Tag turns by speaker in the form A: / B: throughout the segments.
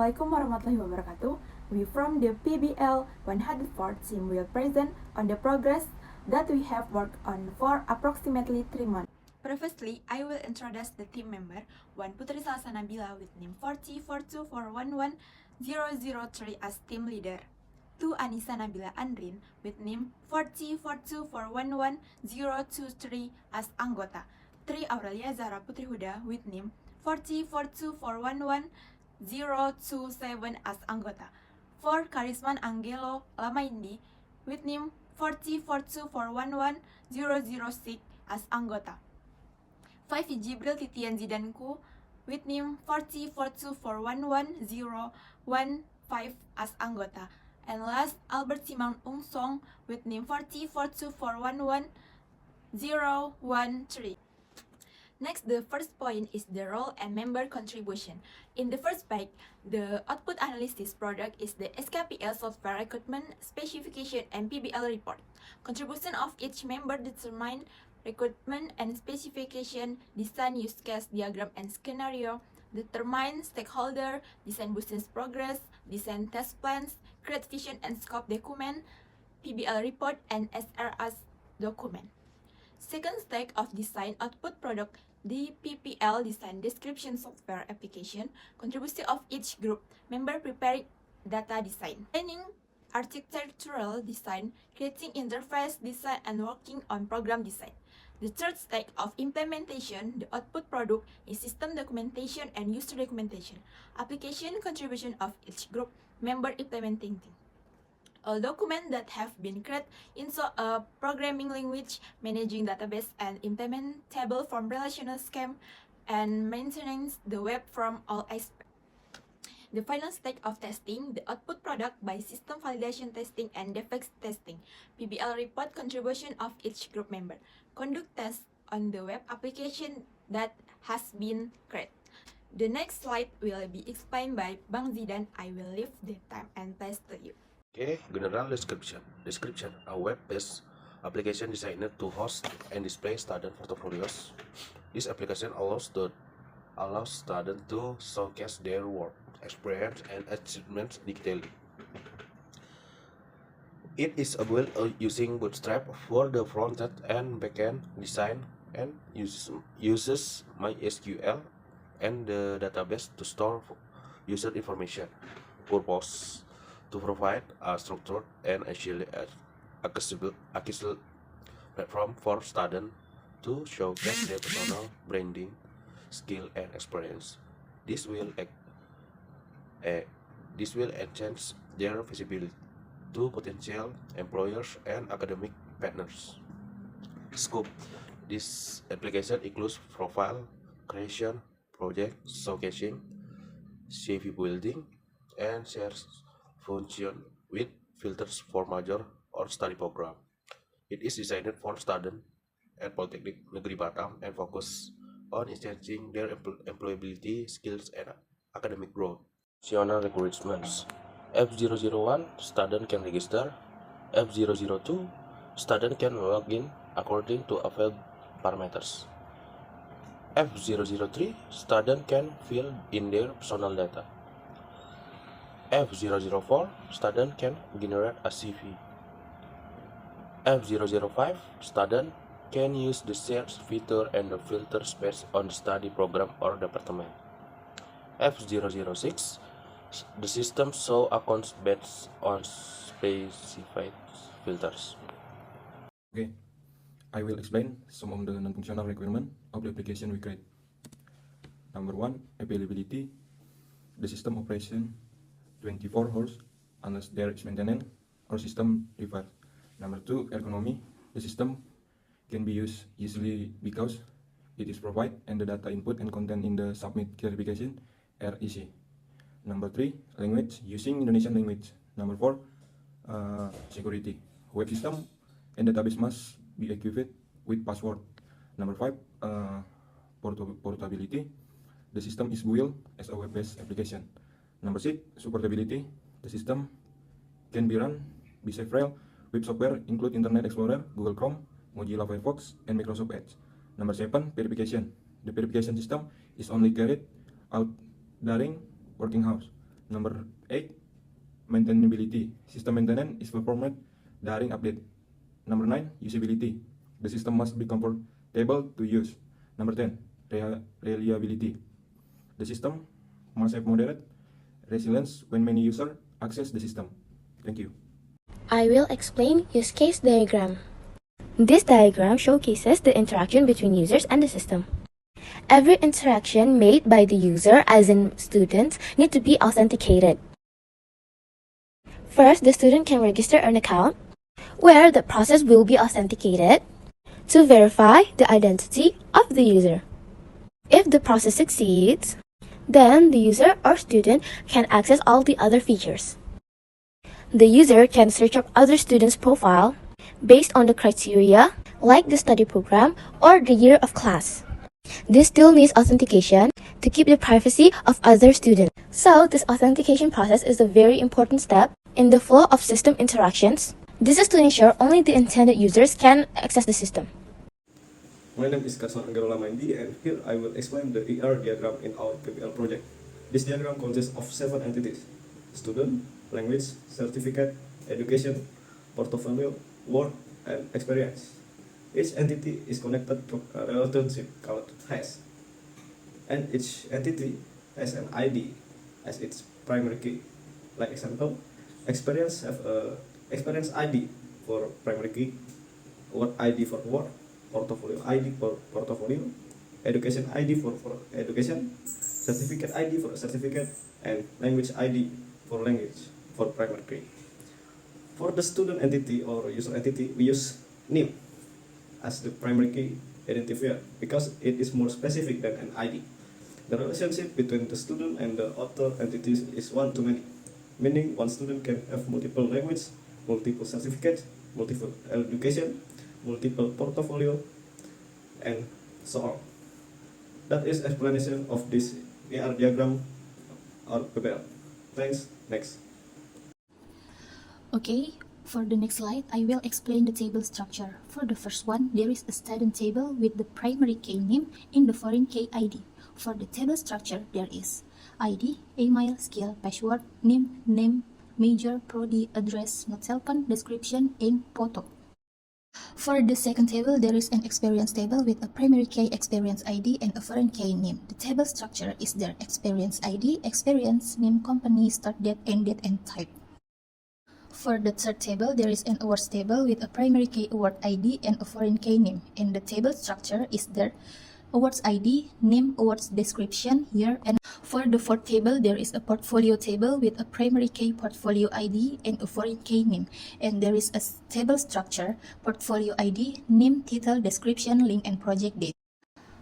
A: Assalamualaikum warahmatullahi wabarakatuh. We from the PBL 104 team will present on the progress that we have worked on for approximately 3 months. Previously, I will introduce the team member, one Putri Salsa Nabila with name 40424111003 as team leader. 2 Anissa Nabila Andrin with name 40424111023 as anggota. 3 Aurelia Zahra Putri Huda with name 40424111027 as anggota. 4 Karisman Angelo Lamaindi with name 40424111006 as anggota. 5 Jibril Titian Zidanku with name 40424111015 as anggota. And last, Albert Simon Ungsong with name 40424111013. Next, the first point is the role and member contribution. In the first page, the output analysis product is the SKPL software recruitment specification and PBL report. Contribution of each member determine recruitment and specification, design use case diagram and scenario, determine stakeholder, design business progress, design test plans, create vision and scope document, PBL report, and SRS document. Second stage of design output product, the PPL design description software application, contribution of each group member preparing data design, planning architectural design, creating interface design, and working on program design. The third stage of implementation, the output product, is system documentation and user documentation, application contribution of each group member implementing things. All documents that have been created into a programming language, managing database and implementable from relational scheme, and maintenance the web from all aspects. The final stage of testing, the output product by system validation testing and defects testing, PBL report contribution of each group member, conduct tests on the web application that has been created. The next slide will be explained by Bang Zidan. I will leave the time and place to you.
B: Okay, general description. A web-based application designed to host and display student portfolios. This application allows students to showcase their work, experience, and achievements digitally. It is built using Bootstrap for the front-end and back-end design and uses MySQL and the database to store user information. Purpose: to provide a structured and accessible platform for students to showcase their personal branding, skill, and experience. This will enhance their visibility to potential employers and academic partners. Scope: this application includes profile creation, project showcasing, CV building, and shares function with filters for major or study program. It is designed for students at Polytechnic Negeri Batam and focus on enhancing their employability skills and academic growth. Optional requirements: F001 student can register. F002 student can log in according to available parameters. F003 student can fill in their personal data. F004 student can generate a CV. F005 student can use the search feature and the filter based on the study program or department. F006 the system show accounts based on specified filters.
C: Okay, I will explain some of the non-functional requirements of the application we create. Number 1, availability. The system operation 24 hours unless there is maintenance or system revive. Number 2, ergonomy. The system can be used easily because it is provided and the data input and content in the submit clarification are easy. Number 3, language, using Indonesian language. Number 4, security. Web system and database must be equipped with password. Number 5, portability. The system is built as a web-based application. Number 6, supportability. The system can be run by several web software include Internet Explorer, Google Chrome, Mozilla Firefox, and Microsoft Edge. Number 7, verification. The verification system is only carried out during working hours. Number 8, maintainability. System maintenance is performed during update. Number 9, usability. The system must be comfortable to use. Number 10, reliability. The system must have moderate resilience when many users access the system. Thank you.
D: I will explain use case diagram. This diagram showcases the interaction between users and the system. Every interaction made by the user, as in students, need to be authenticated. First, the student can register an account, where the process will be authenticated to verify the identity of the user. If the process succeeds, then the user or student can access all the other features. The user can search up other students' profile based on the criteria like the study program or the year of class. This still needs authentication to keep the privacy of other students. So this authentication process is a very important step in the flow of system interactions. This is to ensure only the intended users can access the system.
E: My name is Kasman Anggarola Maindi, and here I will explain the ER diagram in our PBL project. This diagram consists of 7 entities: student, language, certificate, education, portfolio, work, and experience. Each entity is connected to a relationship called hash, and each entity has an ID as its primary key. Like example, experience have a experience ID for primary key, work ID for work, portfolio ID for portfolio, education ID for education, certificate ID for certificate, and language ID for language for primary key. For the student entity or user entity, we use NIM as the primary key identifier because it is more specific than an ID. The relationship between the student and the other entities is one-to-many, meaning one student can have multiple language, multiple certificates, multiple education, multiple portfolio, and so on. That is explanation of this ER diagram or PBL. Thanks. Next.
F: Okay, for the next slide, I will explain the table structure. For the first one, there is a student table with the primary key name in the foreign key ID. For the table structure, there is ID, email, skill, password, name, major, prodi, address, not cellphone, description, and photo. For the second table, there is an experience table with a primary key experience ID and a foreign key name. The table structure is their experience ID, experience, name, company, start date, end date, and type. For the third table, there is an awards table with a primary key award ID and a foreign key name. And the table structure is their awards ID, name, awards description, year, and for the fourth table, there is a portfolio table with a primary key portfolio ID and a foreign key name. And there is a table structure, portfolio ID, name, title, description, link, and project date.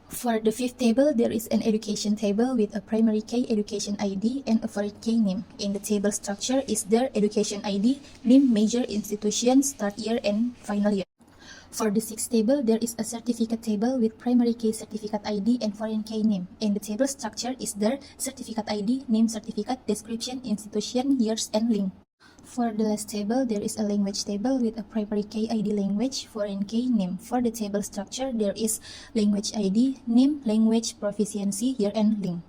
F: For the fifth table, there is an education table with a primary key education ID and a foreign key name. In the table structure is their education ID, name, major, institution, start year, and final year. For the sixth table, there is a certificate table with primary key certificate ID and foreign key name. And the table structure is their certificate ID, name, certificate, description, institution, years, and link. For the last table, there is a language table with a primary key ID language, foreign key name. For the table structure, there is language ID, name, language, proficiency, year, and link.